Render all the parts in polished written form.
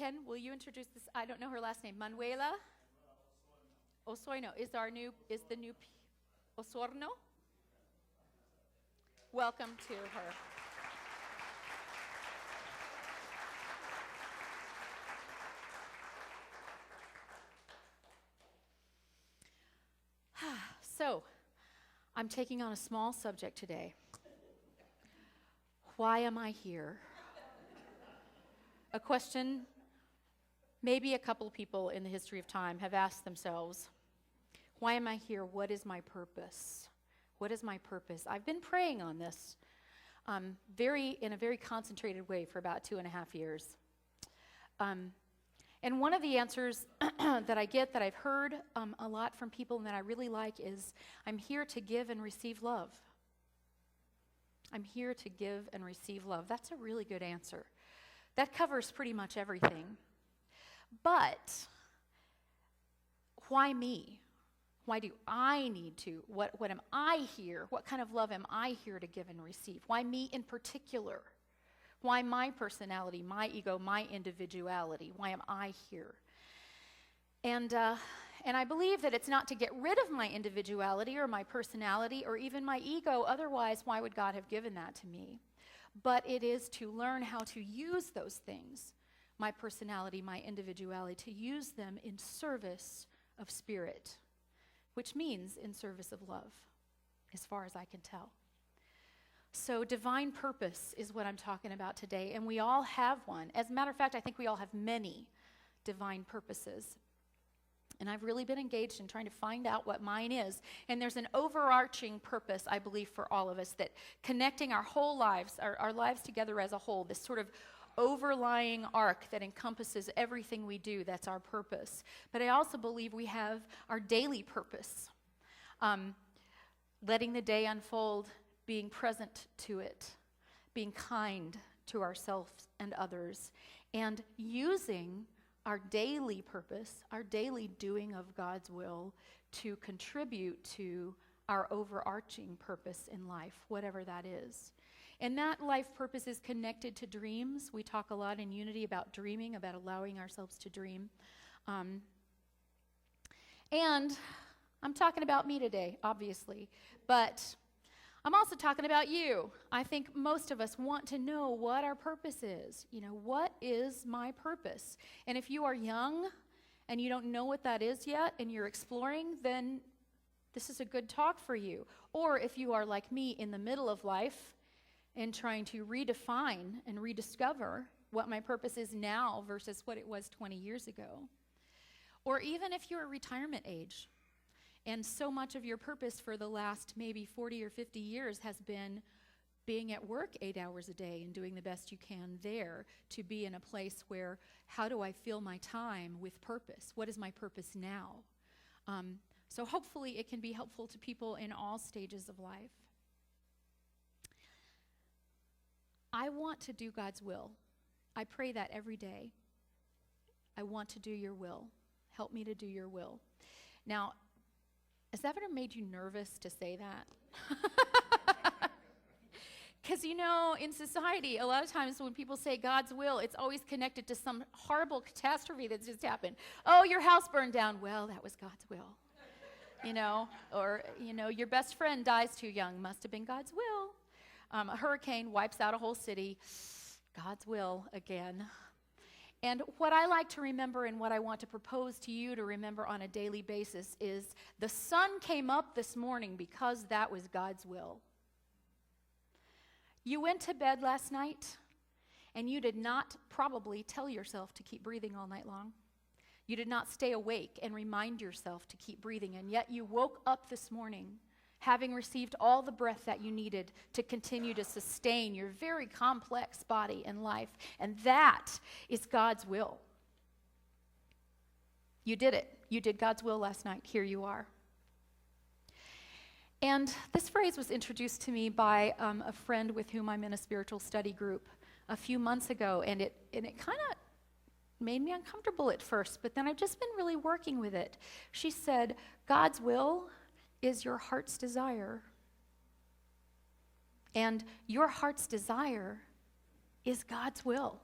Ken, will you introduce this? I don't know her last name. Manuela Osoino is the new Osorno. Welcome to her. So, I'm taking on a small subject today. Why am I here? A question maybe a couple of people in the history of time have asked themselves, why am I here? What is my purpose? What is my purpose? I've been praying on this in a very concentrated way for about 2.5 years. And one of the answers that I get, that I've heard a lot from people and that I really like, is I'm here to give and receive love. I'm here to give and receive love. That's a really good answer. That covers pretty much everything. But why me? Why do I need to? What am I here? What kind of love am I here to give and receive? Why me in particular? Why my personality, my ego, my individuality? Why am I here? And I believe that it's not to get rid of my individuality or my personality or even my ego. Otherwise, why would God have given that to me? But it is to learn how to use those things, my personality, my individuality, to use them in service of spirit, which means in service of love, as far as I can tell. So divine purpose is what I'm talking about today, and we all have one. As a matter of fact, I think we all have many divine purposes. And I've really been engaged in trying to find out what mine is. And there's an overarching purpose, I believe, for all of us, that connecting our whole lives, our lives together as a whole, this sort of overlying arc that encompasses everything we do, that's our purpose. But I also believe we have our daily purpose, letting the day unfold, being present to it, being kind to ourselves and others, and using our daily purpose, our daily doing of God's will, to contribute to our overarching purpose in life, whatever that is. And that life purpose is connected to dreams. We talk a lot in Unity about dreaming, about allowing ourselves to dream. And I'm talking about me today, obviously, but I'm also talking about you. I think most of us want to know what our purpose is. You know, what is my purpose? And if you are young and you don't know what that is yet and you're exploring, then this is a good talk for you. Or if you are like me in the middle of life and trying to redefine and rediscover what my purpose is now versus what it was 20 years ago. Or even if you're retirement age, and so much of your purpose for the last maybe 40 or 50 years has been being at work 8 hours a day and doing the best you can there, to be in a place where, how do I fill my time with purpose? What is my purpose now? So hopefully it can be helpful to people in all stages of life. I want to do God's will. I pray that every day. I want to do your will. Help me to do your will. Now, has that ever made you nervous to say that? Because, you know, in society, a lot of times when people say God's will, it's always connected to some horrible catastrophe that's just happened. Oh, your house burned down. Well, that was God's will. You know, or, you know, your best friend dies too young. Must have been God's will. A hurricane wipes out a whole city. God's will again. And what I like to remember and what I want to propose to you to remember on a daily basis is the sun came up this morning because that was God's will. You went to bed last night and you did not probably tell yourself to keep breathing all night long. You did not stay awake and remind yourself to keep breathing, and yet you woke up this morning having received all the breath that you needed to continue to sustain your very complex body and life. And that is God's will. You did it. You did God's will last night. Here you are. And this phrase was introduced to me by a friend with whom I'm in a spiritual study group a few months ago, and it kind of made me uncomfortable at first, but then I've just been really working with it. She said, God's will is your heart's desire. And your heart's desire is God's will.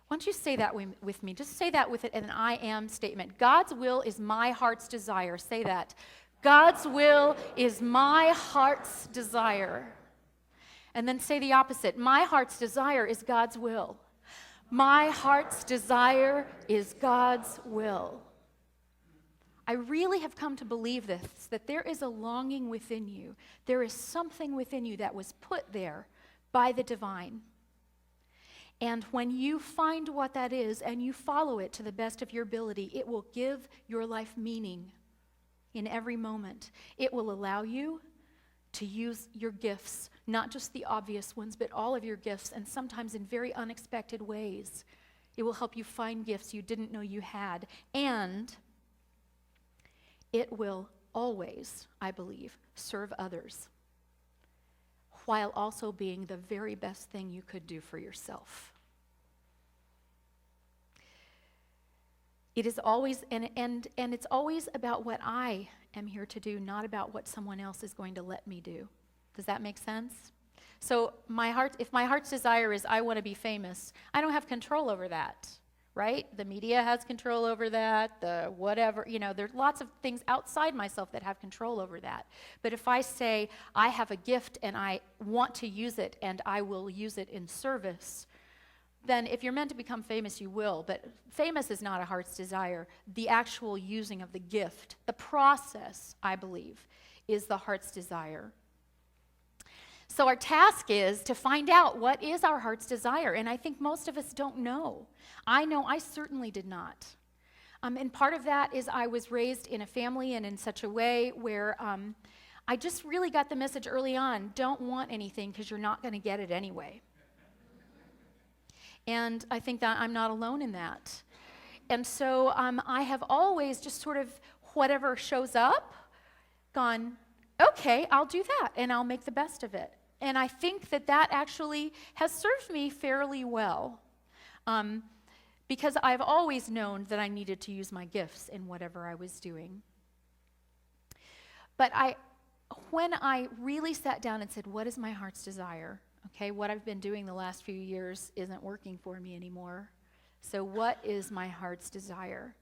Why don't you say that with me? Just say that with an I am statement. God's will is my heart's desire. Say that. God's will is my heart's desire. And then say the opposite. My heart's desire is God's will. My heart's desire is God's will. I really have come to believe this, that there is a longing within you. There is something within you that was put there by the divine. And when you find what that is and you follow it to the best of your ability, it will give your life meaning in every moment. It will allow you to use your gifts, not just the obvious ones, but all of your gifts, and sometimes in very unexpected ways. It will help you find gifts you didn't know you had. And it will always, I believe, serve others, while also being the very best thing you could do for yourself. It is always, and it's always about what I am here to do, not about what someone else is going to let me do. Does that make sense? So if my heart's desire is I want to be famous, I don't have control over that, right? The media has control over that, the whatever, there's lots of things outside myself that have control over that. But if I say I have a gift and I want to use it and I will use it in service, then if you're meant to become famous, you will. But famous is not a heart's desire. The actual using of the gift, the process, I believe, is the heart's desire. So our task is to find out what is our heart's desire. And I think most of us don't know. I know I certainly did not. And part of that is I was raised in a family and in such a way where I just really got the message early on, don't want anything because you're not going to get it anyway. And I think that I'm not alone in that. And so I have always just sort of, whatever shows up, gone, okay, I'll do that, and I'll make the best of it. And I think that actually has served me fairly well, because I've always known that I needed to use my gifts in whatever I was doing. But when I really sat down and said, what is my heart's desire? Okay, what I've been doing the last few years isn't working for me anymore. So what is my heart's desire?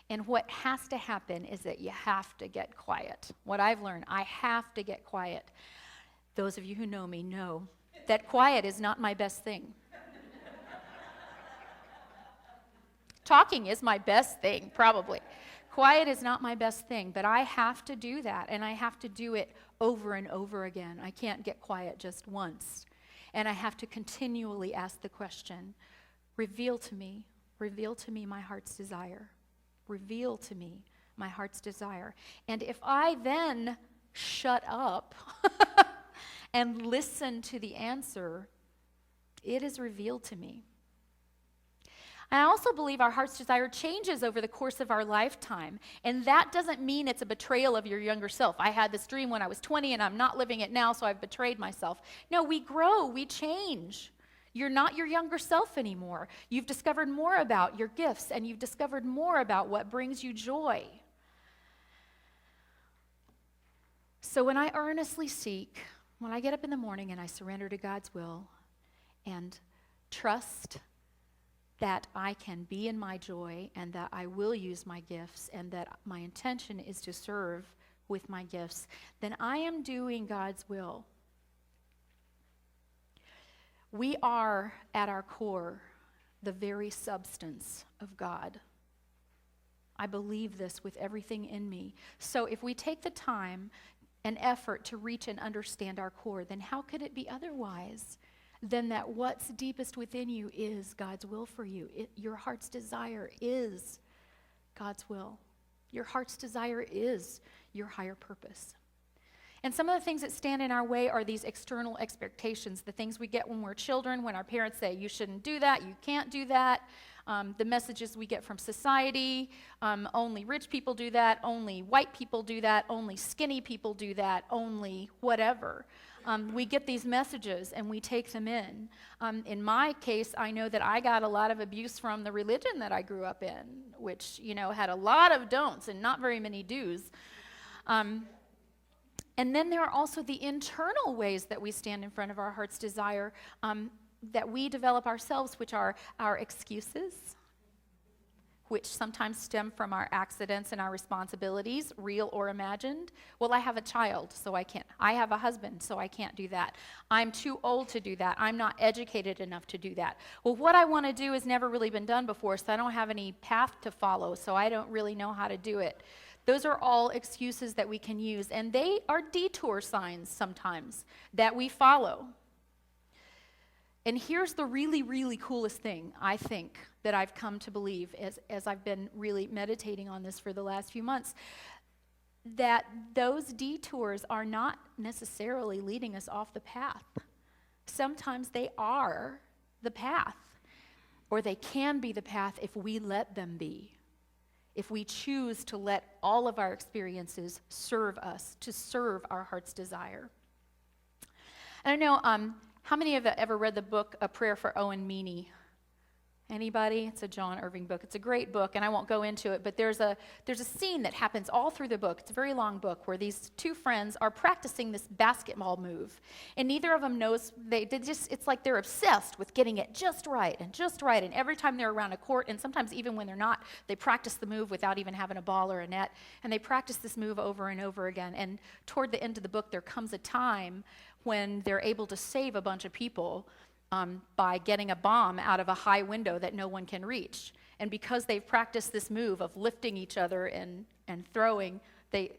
And what has to happen is that you have to get quiet. What I've learned, I have to get quiet. Those of you who know me know that quiet is not my best thing. Talking is my best thing, probably. Quiet is not my best thing, but I have to do that, and I have to do it over and over again. I can't get quiet just once. And I have to continually ask the question, reveal to me my heart's desire. Reveal to me my heart's desire. And if I then shut up and listen to the answer, it is revealed to me. I also believe our heart's desire changes over the course of our lifetime. And that doesn't mean it's a betrayal of your younger self. I had this dream when I was 20 and I'm not living it now, so I've betrayed myself. No, we grow, we change. You're not your younger self anymore. You've discovered more about your gifts, and you've discovered more about what brings you joy. So when I earnestly seek, when I get up in the morning and I surrender to God's will and trust that I can be in my joy and that I will use my gifts and that my intention is to serve with my gifts, then I am doing God's will. We are, at our core, the very substance of God. I believe this with everything in me. So if we take the time and effort to reach and understand our core, then how could it be otherwise than that what's deepest within you is God's will for you? Your heart's desire is God's will. Your heart's desire is your higher purpose. And some of the things that stand in our way are these external expectations, the things we get when we're children, when our parents say, you shouldn't do that, you can't do that. The messages we get from society, only rich people do that, only white people do that, only skinny people do that, only whatever. We get these messages and we take them in. In my case, I know that I got a lot of abuse from the religion that I grew up in, which, had a lot of don'ts and not very many do's. And then there are also the internal ways that we stand in front of our heart's desire. that we develop ourselves, which are our excuses, which sometimes stem from our accidents and our responsibilities, real or imagined. Well, I have a child, so I can't. I have a husband, so I can't do that. I'm too old to do that. I'm not educated enough to do that. Well, what I want to do has never really been done before, so I don't have any path to follow, so I don't really know how to do it. Those are all excuses that we can use, and they are detour signs sometimes that we follow. And here's the really, really coolest thing, I think, that I've come to believe as I've been really meditating on this for the last few months, that those detours are not necessarily leading us off the path. Sometimes they are the path, or they can be the path if we let them be. If we choose to let all of our experiences serve us, to serve our heart's desire. I don't know, how many of you have ever read the book, A Prayer for Owen Meany? Anybody? It's a John Irving book. It's a great book, and I won't go into it, but there's a scene that happens all through the book. It's a very long book where these two friends are practicing this basketball move, and neither of them knows, it's like they're obsessed with getting it just right, and every time they're around a court, and sometimes even when they're not, they practice the move without even having a ball or a net, and they practice this move over and over again, and toward the end of the book, there comes a time when they're able to save a bunch of people by getting a bomb out of a high window that no one can reach. And because they've practiced this move of lifting each other and throwing, they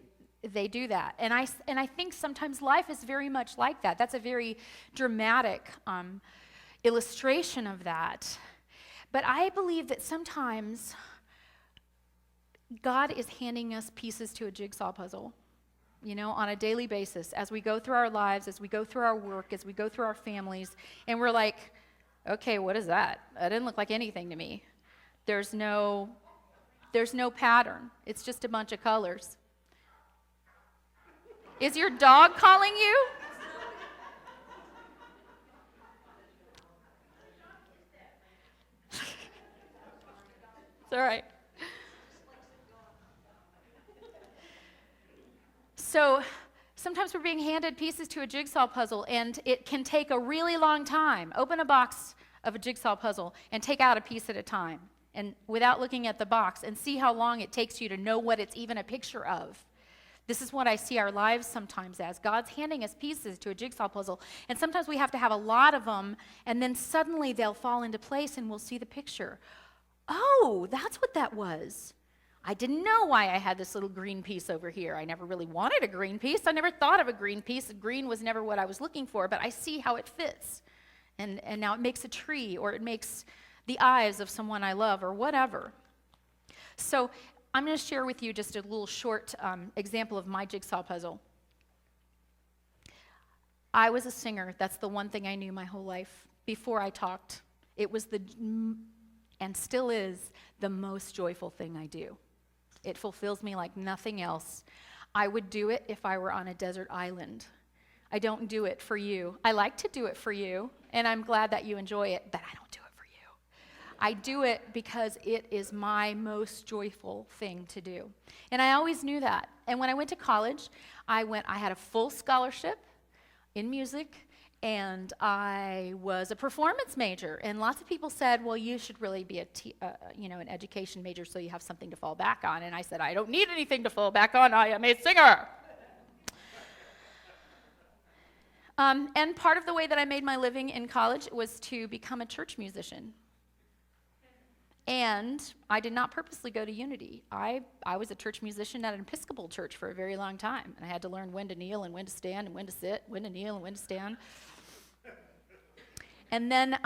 do that. And I think sometimes life is very much like that. That's a very dramatic illustration of that. But I believe that sometimes God is handing us pieces to a jigsaw puzzle, on a daily basis, as we go through our lives, as we go through our work, as we go through our families, and we're like, okay, what is that? That didn't look like anything to me. There's no pattern. It's just a bunch of colors. Is your dog calling you? It's all right. So sometimes we're being handed pieces to a jigsaw puzzle, and it can take a really long time. Open a box of a jigsaw puzzle and take out a piece at a time, and without looking at the box, and see how long it takes you to know what it's even a picture of. This is what I see our lives sometimes as. God's handing us pieces to a jigsaw puzzle, and sometimes we have to have a lot of them, and then suddenly they'll fall into place, and we'll see the picture. Oh, that's what that was. I didn't know why I had this little green piece over here. I never really wanted a green piece. I never thought of a green piece. Green was never what I was looking for, but I see how it fits. And now it makes a tree, or it makes the eyes of someone I love, or whatever. So I'm going to share with you just a little short example of my jigsaw puzzle. I was a singer. That's the one thing I knew my whole life. Before I talked, it was and still is, the most joyful thing I do. It fulfills me like nothing else. I would do it if I were on a desert island. I don't do it for you. I like to do it for you, and I'm glad that you enjoy it, but I don't do it for you. I do it because it is my most joyful thing to do. And I always knew that. And when I went to college, I had a full scholarship in music, and I was a performance major. And lots of people said, well, you should really be an education major so you have something to fall back on. And I said, I don't need anything to fall back on. I am a singer. And part of the way that I made my living in college was to become a church musician. And I did not purposely go to Unity. I was a church musician at an Episcopal church for a very long time. And I had to learn when to kneel and when to stand and when to sit, when to kneel and when to stand. And then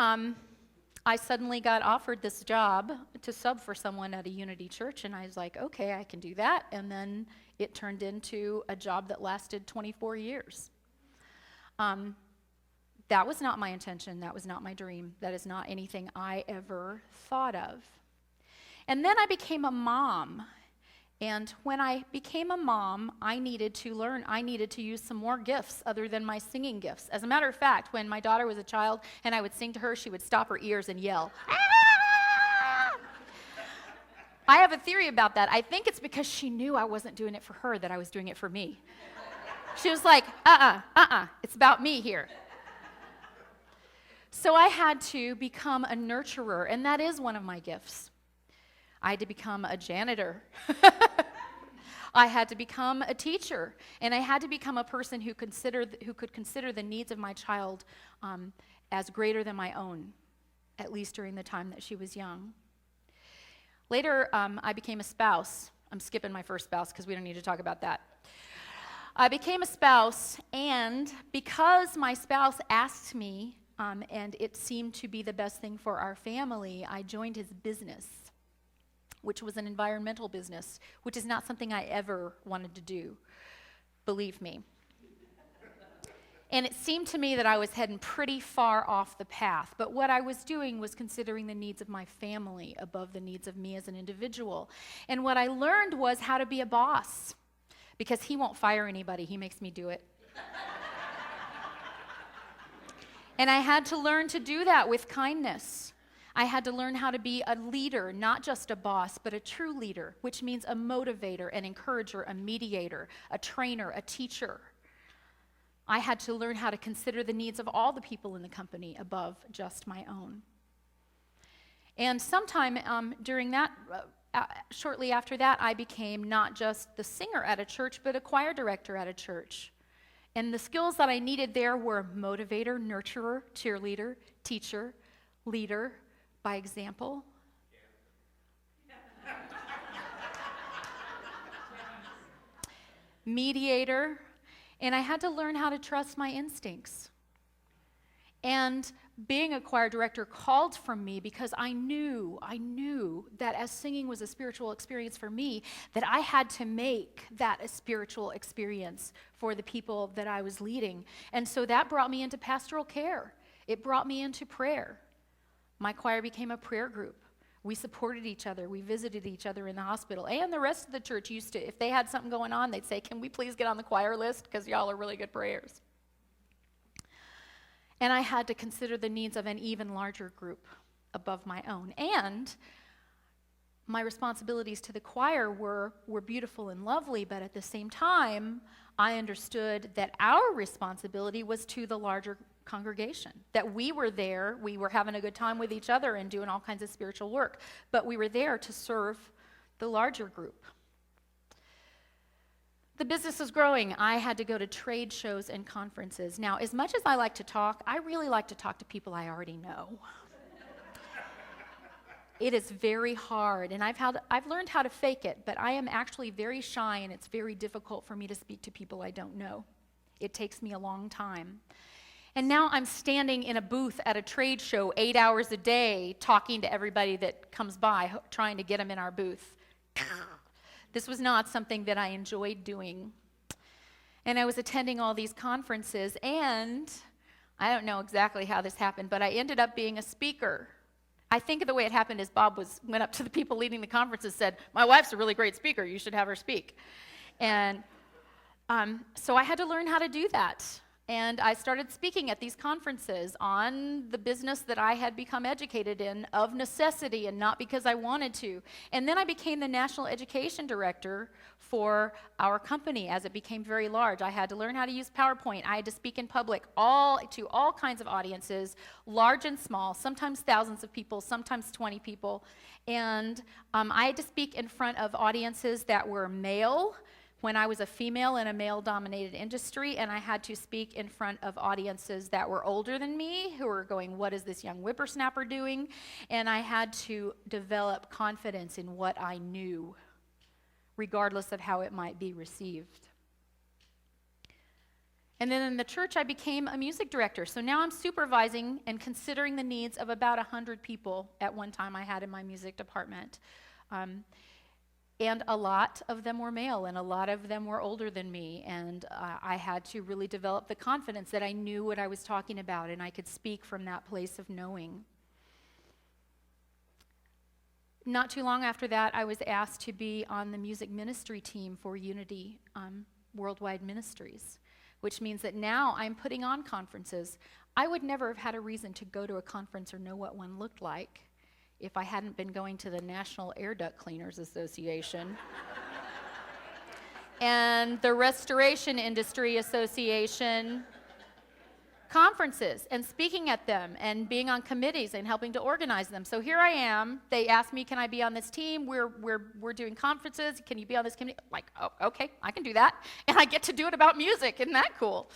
I suddenly got offered this job to sub for someone at a Unity church. And I was like, okay, I can do that. And then it turned into a job that lasted 24 years. That was not my intention. That was not my dream. That is not anything I ever thought of. And then I became a mom. And when I became a mom, I needed to learn. I needed to use some more gifts other than my singing gifts. As a matter of fact, when my daughter was a child and I would sing to her, she would stop her ears and yell, "Ah!" I have a theory about that. I think it's because she knew I wasn't doing it for her, that I was doing it for me. She was like, it's about me here. So I had to become a nurturer, and that is one of my gifts. I had to become a janitor. I had to become a teacher, and I had to become a person who could consider the needs of my child as greater than my own, at least during the time that she was young. Later, I became a spouse. I'm skipping my first spouse because we don't need to talk about that. I became a spouse, and because my spouse asked me, and it seemed to be the best thing for our family, I joined his business, which was an environmental business, which is not something I ever wanted to do, believe me. And it seemed to me that I was heading pretty far off the path, but what I was doing was considering the needs of my family above the needs of me as an individual. And what I learned was how to be a boss, because he won't fire anybody, he makes me do it. And I had to learn to do that with kindness. I had to learn how to be a leader, not just a boss, but a true leader, which means a motivator, an encourager, a mediator, a trainer, a teacher. I had to learn how to consider the needs of all the people in the company above just my own. And sometime during that, shortly after that, I became not just the singer at a church, but a choir director at a church. And the skills that I needed there were motivator, nurturer, cheerleader, teacher, leader, by example. Mediator, and I had to learn how to trust my instincts. And being a choir director called from me because I knew that as singing was a spiritual experience for me, that I had to make that a spiritual experience for the people that I was leading. And so that brought me into pastoral care. It brought me into prayer. My choir became a prayer group. We supported each other. We visited each other in the hospital. And the rest of the church used to, if they had something going on, they'd say, "Can we please get on the choir list? Because y'all are really good prayers." And I had to consider the needs of an even larger group above my own. And my responsibilities to the choir were beautiful and lovely, but at the same time, I understood that our responsibility was to the larger congregation, that we were there, we were having a good time with each other and doing all kinds of spiritual work, but we were there to serve the larger group. The business was growing. I had to go to trade shows and conferences. Now, as much as I like to talk, I really like to talk to people I already know. It is very hard, and I've learned how to fake it, but I am actually very shy, and it's very difficult for me to speak to people I don't know. It takes me a long time. And now I'm standing in a booth at a trade show 8 hours a day, talking to everybody that comes by, trying to get them in our booth. This was not something that I enjoyed doing. And I was attending all these conferences, and I don't know exactly how this happened, but I ended up being a speaker. I think the way it happened is Bob went up to the people leading the conferences and said, "My wife's a really great speaker, you should have her speak." And so I had to learn how to do that. And I started speaking at these conferences on the business that I had become educated in of necessity and not because I wanted to. And then I became the national education director for our company as it became very large. I had to learn how to use PowerPoint. I had to speak in public to all kinds of audiences, large and small, sometimes thousands of people, sometimes 20 people. And I had to speak in front of audiences that were male, when I was a female in a male-dominated industry, and I had to speak in front of audiences that were older than me, who were going, "What is this young whippersnapper doing?" And I had to develop confidence in what I knew, regardless of how it might be received. And then in the church, I became a music director. So now I'm supervising and considering the needs of about 100 people at one time I had in my music department. And a lot of them were male, and a lot of them were older than me, and I had to really develop the confidence that I knew what I was talking about, and I could speak from that place of knowing. Not too long after that, I was asked to be on the music ministry team for Unity Worldwide Ministries, which means that now I'm putting on conferences. I would never have had a reason to go to a conference or know what one looked like if I hadn't been going to the National Air Duct Cleaners Association and the Restoration Industry Association conferences and speaking at them and being on committees and helping to organize them. So here I am. They asked me, can I be on this team? We're doing conferences. Can you be on this committee? Like, oh, okay, I can do that. And I get to do it about music. Isn't that cool?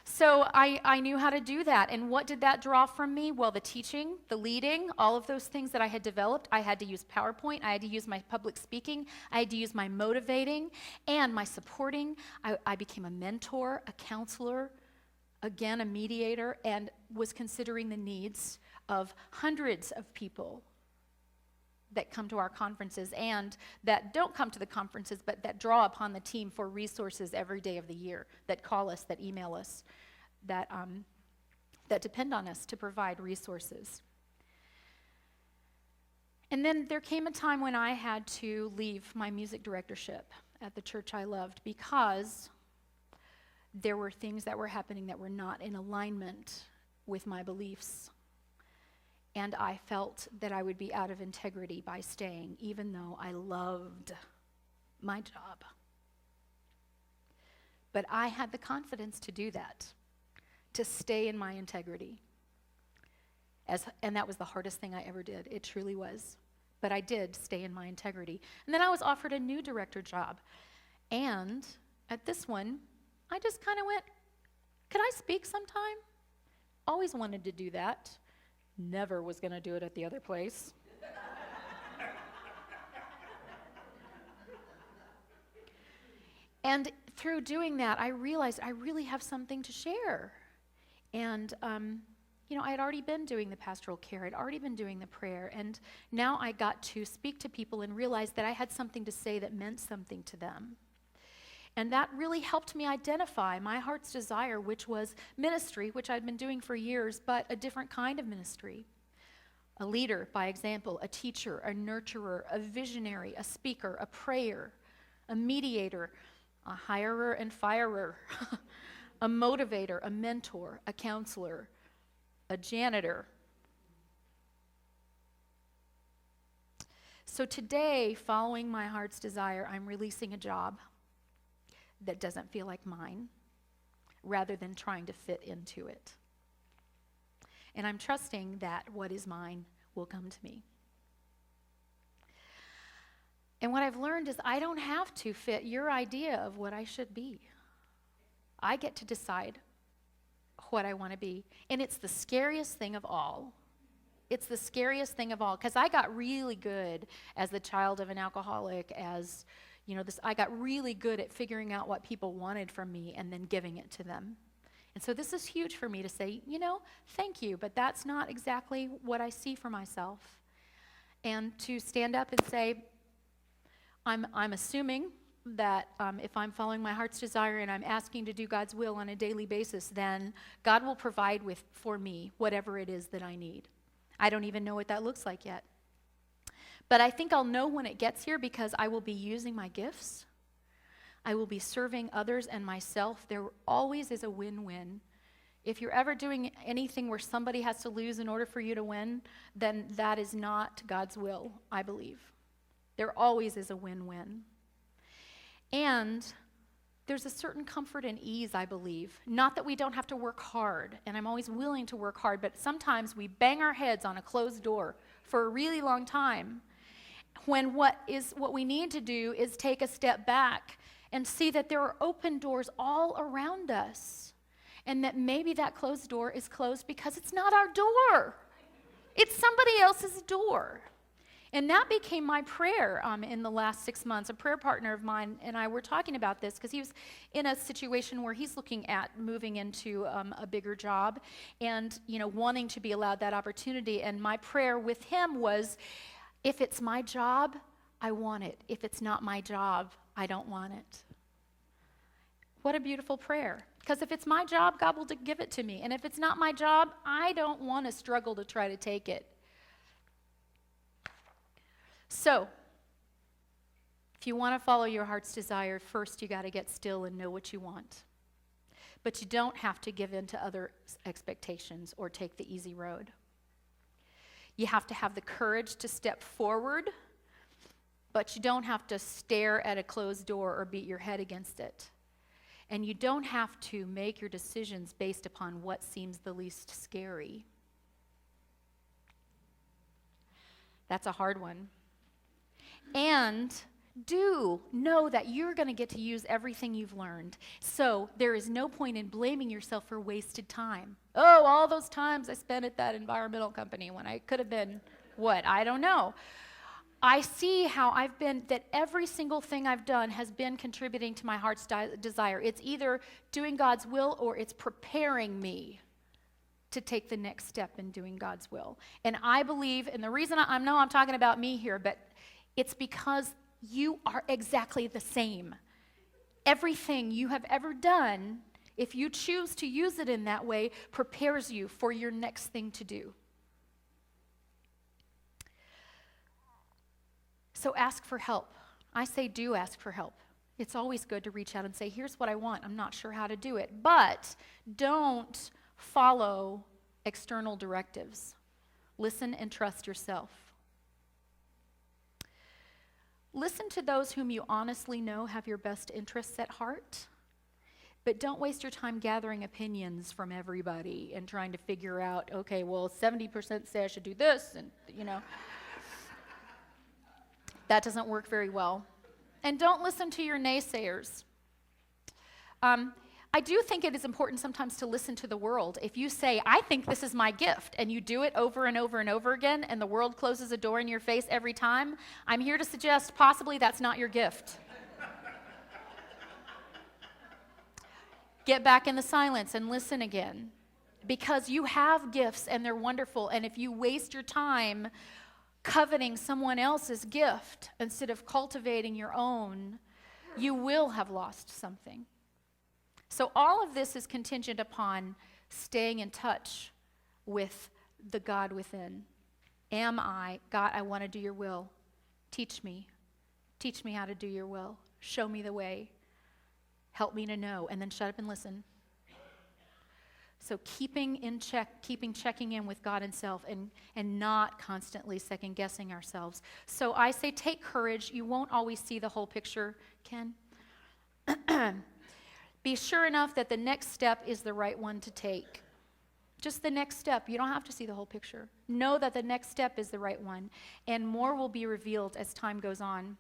So I knew how to do that. And what did that draw from me? Well, the teaching, the leading, all of those things that I had developed. I had to use PowerPoint. I had to use my public speaking. I had to use my motivating and my supporting. I became a mentor, a counselor, again, a mediator, and was considering the needs of hundreds of people that come to our conferences and that don't come to the conferences, but that draw upon the team for resources every day of the year, that call us, that email us, that depend on us to provide resources. And then there came a time when I had to leave my music directorship at the church I loved because there were things that were happening that were not in alignment with my beliefs. And I felt that I would be out of integrity by staying, even though I loved my job. But I had the confidence to do that, to stay in my integrity. And that was the hardest thing I ever did. It truly was. But I did stay in my integrity. And then I was offered a new director job. And at this one, I just kind of went, could I speak sometime? Always wanted to do that. Never was going to do it at the other place. And through doing that, I realized I really have something to share. And, I had already been doing the pastoral care. I'd already been doing the prayer. And now I got to speak to people and realize that I had something to say that meant something to them. And that really helped me identify my heart's desire, which was ministry, which I'd been doing for years, but a different kind of ministry. A leader, by example, a teacher, a nurturer, a visionary, a speaker, a prayer, a mediator, a hirer and firer, a motivator, a mentor, a counselor, a janitor. So today, following my heart's desire, I'm releasing a job that doesn't feel like mine, rather than trying to fit into it. And I'm trusting that what is mine will come to me. And what I've learned is I don't have to fit your idea of what I should be. I get to decide what I want to be. And it's the scariest thing of all. It's the scariest thing of all, because I got really good as the child of an alcoholic, I got really good at figuring out what people wanted from me and then giving it to them. And so this is huge for me to say, thank you, but that's not exactly what I see for myself. And to stand up and say, I'm assuming that if I'm following my heart's desire and I'm asking to do God's will on a daily basis, then God will provide for me whatever it is that I need. I don't even know what that looks like yet. But I think I'll know when it gets here because I will be using my gifts. I will be serving others and myself. There always is a win-win. If you're ever doing anything where somebody has to lose in order for you to win, then that is not God's will, I believe. There always is a win-win. And there's a certain comfort and ease, I believe. Not that we don't have to work hard, and I'm always willing to work hard, but sometimes we bang our heads on a closed door for a really long time, when what we need to do is take a step back and see that there are open doors all around us, and that maybe that closed door is closed because it's not our door. It's somebody else's door. And that became my prayer in the last 6 months. A prayer partner of mine and I were talking about this because he was in a situation where he's looking at moving into a bigger job and, wanting to be allowed that opportunity. And my prayer with him was, if it's my job, I want it. If it's not my job, I don't want it. What a beautiful prayer. Because if it's my job, God will give it to me. And if it's not my job, I don't want to struggle to try to take it. So, if you want to follow your heart's desire, first you got to get still and know what you want. But you don't have to give in to other expectations or take the easy road. You have to have the courage to step forward, but you don't have to stare at a closed door or beat your head against it. And you don't have to make your decisions based upon what seems the least scary. That's a hard one. And do know that you're going to get to use everything you've learned. So there is no point in blaming yourself for wasted time. Oh, all those times I spent at that environmental company when I could have been what? I don't know. I see how that every single thing I've done has been contributing to my heart's desire. It's either doing God's will or it's preparing me to take the next step in doing God's will. And I believe, and the reason I know I'm talking about me here, but it's because you are exactly the same. Everything you have ever done, if you choose to use it in that way, prepares you for your next thing to do. So ask for help. I say do ask for help. It's always good to reach out and say, here's what I want. I'm not sure how to do it. But don't follow external directives. Listen and trust yourself. Listen to those whom you honestly know have your best interests at heart. But don't waste your time gathering opinions from everybody and trying to figure out, okay, well, 70% say I should do this, and, that doesn't work very well. And don't listen to your naysayers. I do think it is important sometimes to listen to the world. If you say, I think this is my gift, and you do it over and over and over again, and the world closes a door in your face every time, I'm here to suggest possibly that's not your gift. Get back in the silence and listen again. Because you have gifts, and they're wonderful, and if you waste your time coveting someone else's gift instead of cultivating your own, you will have lost something. So all of this is contingent upon staying in touch with the God within. God, I want to do your will. Teach me. Teach me how to do your will. Show me the way. Help me to know. And then shut up and listen. So keeping checking in with God and self, and not constantly second-guessing ourselves. So I say take courage. You won't always see the whole picture, Ken. Be sure enough that the next step is the right one to take. Just the next step. You don't have to see the whole picture. Know that the next step is the right one, and more will be revealed as time goes on.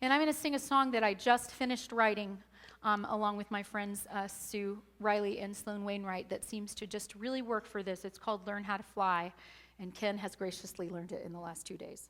And I'm going to sing a song that I just finished writing along with my friends Sue Riley and Sloan Wainwright that seems to just really work for this. It's called Learn How to Fly, and Ken has graciously learned it in the last 2 days.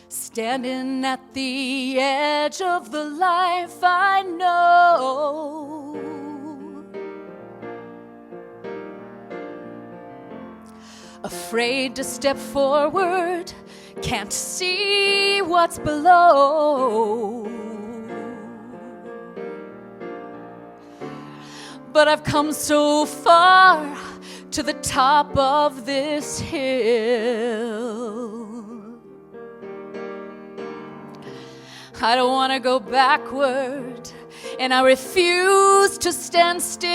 Standing at the edge of the life I know, afraid to step forward, can't see what's below. But I've come so far to the top of this hill. I don't want to go backward, and I refuse to stand still.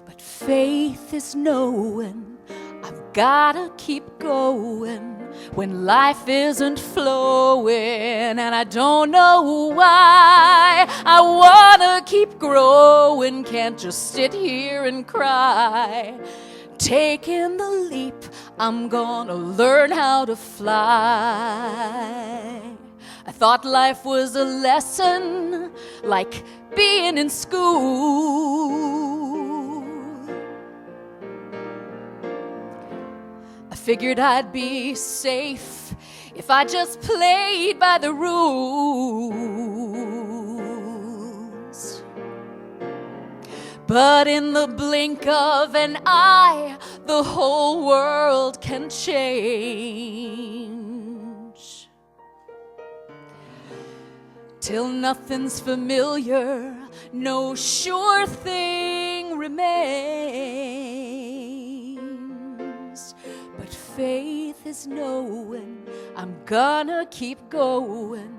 But faith is knowing I've got to keep going when life isn't flowing, and I don't know why. I want to keep growing, can't just sit here and cry. Taking the leap, I'm gonna learn how to fly. I thought life was a lesson, like being in school. I figured I'd be safe if I just played by the rules. But in the blink of an eye, the whole world can change. Till nothing's familiar, no sure thing remains. But faith is knowing I'm gonna keep going